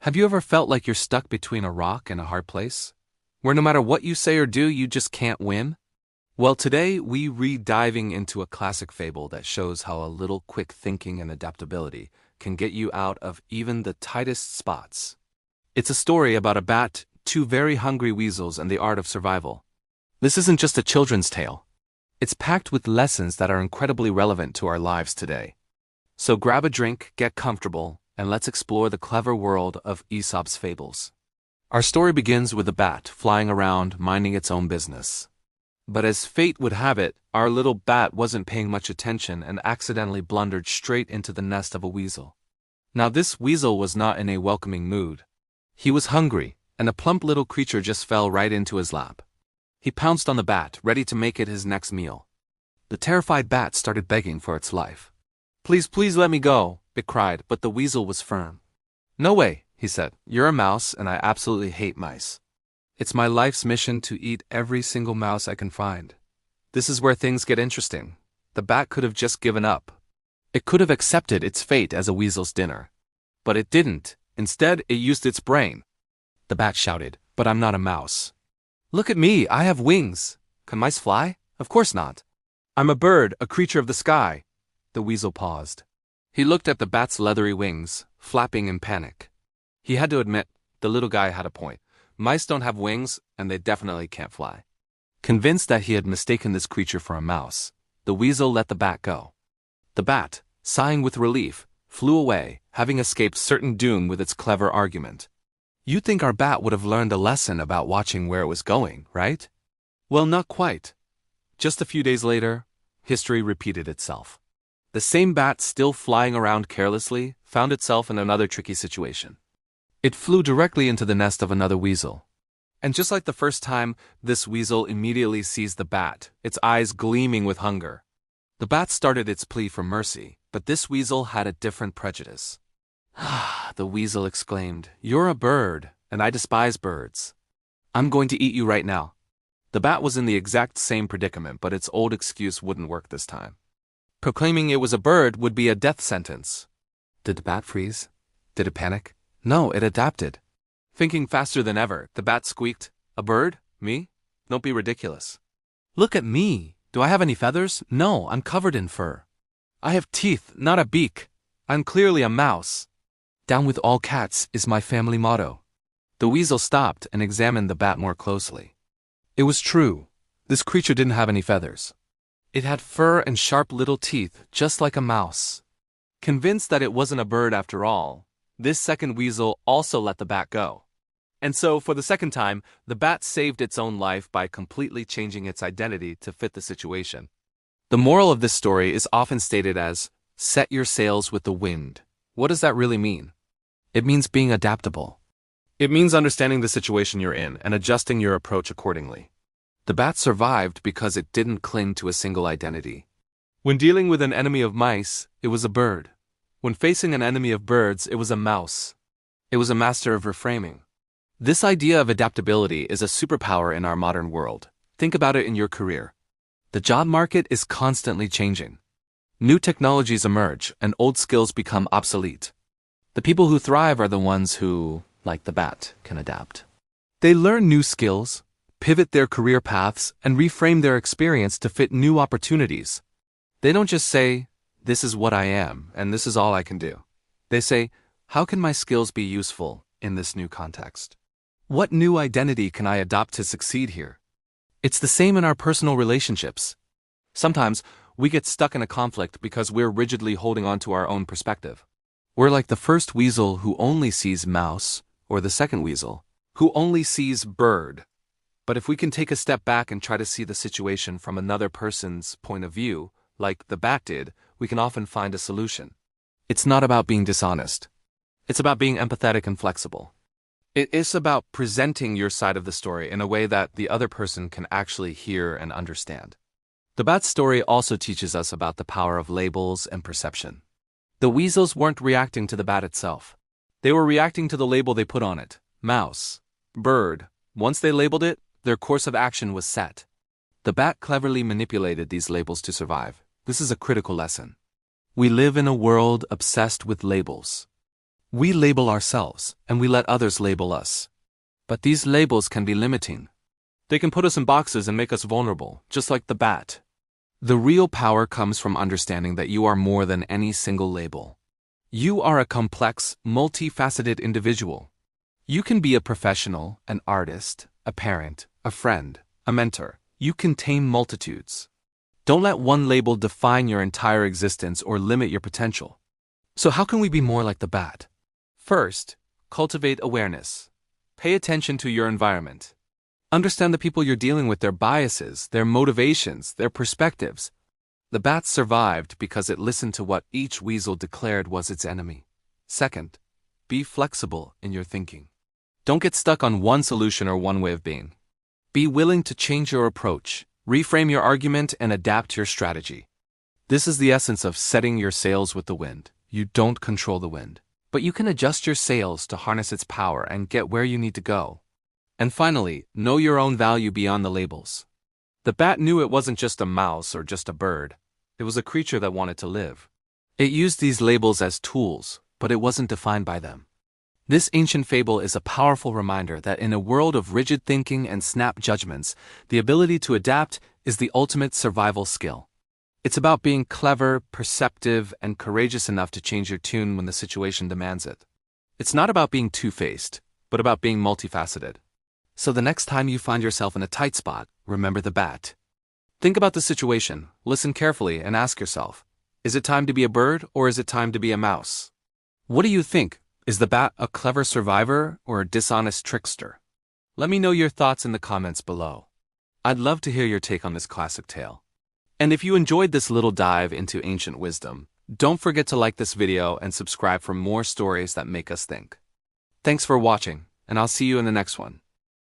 Have you ever felt like you're stuck between a rock and a hard place? Where no matter what you say or do, you just can't win? Well, today we re-diving into a classic fable that shows how a little quick thinking and adaptability can get you out of even the tightest spots. It's a story about a bat, two very hungry weasels, and the art of survival. This isn't just a children's tale. It's packed with lessons that are incredibly relevant to our lives today. So grab a drink, get comfortable, and let's explore the clever world of Aesop's fables. Our story begins with a bat flying around, minding its own business. But as fate would have it, our little bat wasn't paying much attention and accidentally blundered straight into the nest of a weasel. Now this weasel was not in a welcoming mood. He was hungry, and a plump little creature just fell right into his lap. He pounced on the bat, ready to make it his next meal. The terrified bat started begging for its life. "Please, please let me go," it cried, but the weasel was firm. "No way," he said. "You're a mouse, and I absolutely hate mice. It's my life's mission to eat every single mouse I can find." This is where things get interesting. The bat could have just given up. It could have accepted its fate as a weasel's dinner. But it didn't. Instead, it used its brain. The bat shouted, "But I'm not a mouse. Look at me, I have wings. Can mice fly? Of course not. I'm a bird, a creature of the sky." The weasel paused. He looked at the bat's leathery wings, flapping in panic. He had to admit, the little guy had a point. Mice don't have wings, and they definitely can't fly. Convinced that he had mistaken this creature for a mouse, the weasel let the bat go. The bat, sighing with relief, flew away, having escaped certain doom with its clever argument. You'd think our bat would have learned a lesson about watching where it was going, right? Well, not quite. Just a few days later, history repeated itself. The same bat, still flying around carelessly, found itself in another tricky situation. It flew directly into the nest of another weasel. And just like the first time, this weasel immediately seized the bat, its eyes gleaming with hunger. The bat started its plea for mercy, but this weasel had a different prejudice. "Ah," the weasel exclaimed, "you're a bird, and I despise birds. I'm going to eat you right now." The bat was in the exact same predicament, but its old excuse wouldn't work this time. Proclaiming it was a bird would be a death sentence. Did the bat freeze? Did it panic? No, it adapted. Thinking faster than ever, the bat squeaked, "A bird? Me? Don't be ridiculous. Look at me. Do I have any feathers? No, I'm covered in fur. I have teeth, not a beak. I'm clearly a mouse. Down with all cats is my family motto." The weasel stopped and examined the bat more closely. It was true. This creature didn't have any feathers. It had fur and sharp little teeth, just like a mouse. Convinced that it wasn't a bird after all, this second weasel also let the bat go. And so, for the second time, the bat saved its own life by completely changing its identity to fit the situation. The moral of this story is often stated as, "Set your sails with the wind." What does that really mean? It means being adaptable. It means understanding the situation you're in and adjusting your approach accordingly. The bat survived because it didn't cling to a single identity. When dealing with an enemy of mice, it was a bird. When facing an enemy of birds, it was a mouse. It was a master of reframing. This idea of adaptability is a superpower in our modern world. Think about it in your career. The job market is constantly changing. New technologies emerge, and old skills become obsolete. The people who thrive are the ones who, like the bat, can adapt. They learn new skills, pivot their career paths, and reframe their experience to fit new opportunities. They don't just say, "This is what I am, and this is all I can do." They say, "How can my skills be useful in this new context? What new identity can I adopt to succeed here?" It's the same in our personal relationships. Sometimes we get stuck in a conflict because we're rigidly holding on to our own perspective. We're like the first weasel who only sees mouse, or the second weasel who only sees bird. But if we can take a step back and try to see the situation from another person's point of view, like the bat did, we can often find a solution. It's not about being dishonest. It's about being empathetic and flexible. It is about presenting your side of the story in a way that the other person can actually hear and understand. The bat story also teaches us about the power of labels and perception. The weasels weren't reacting to the bat itself. They were reacting to the label they put on it. Mouse, bird. Once they labeled it, their course of action was set. The bat cleverly manipulated these labels to survive. This is a critical lesson. We live in a world obsessed with labels. We label ourselves, and we let others label us. But these labels can be limiting. They can put us in boxes and make us vulnerable, just like the bat. The real power comes from understanding that you are more than any single label. You are a complex, multifaceted individual. You can be a professional, an artist, a parent, a friend, a mentor. You contain multitudes. Don't let one label define your entire existence or limit your potential. So how can we be more like the bat? First, cultivate awareness. Pay attention to your environment. Understand the people you're dealing with, their biases, their motivations, their perspectives. The bat survived because it listened to what each weasel declared was its enemy. Second, be flexible in your thinking. Don't get stuck on one solution or one way of being. Be willing to change your approach, reframe your argument, and adapt your strategy. This is the essence of setting your sails with the wind. You don't control the wind, but you can adjust your sails to harness its power and get where you need to go. And finally, know your own value beyond the labels. The bat knew it wasn't just a mouse or just a bird. It was a creature that wanted to live. It used these labels as tools, but it wasn't defined by them. This ancient fable is a powerful reminder that in a world of rigid thinking and snap judgments, the ability to adapt is the ultimate survival skill. It's about being clever, perceptive, and courageous enough to change your tune when the situation demands it. It's not about being two-faced, but about being multifaceted. So the next time you find yourself in a tight spot, remember the bat. Think about the situation, listen carefully, and ask yourself, is it time to be a bird or is it time to be a mouse? What do you think? Is the bat a clever survivor or a dishonest trickster? Let me know your thoughts in the comments below. I'd love to hear your take on this classic tale. And if you enjoyed this little dive into ancient wisdom, don't forget to like this video and subscribe for more stories that make us think. Thanks for watching, and I'll see you in the next one.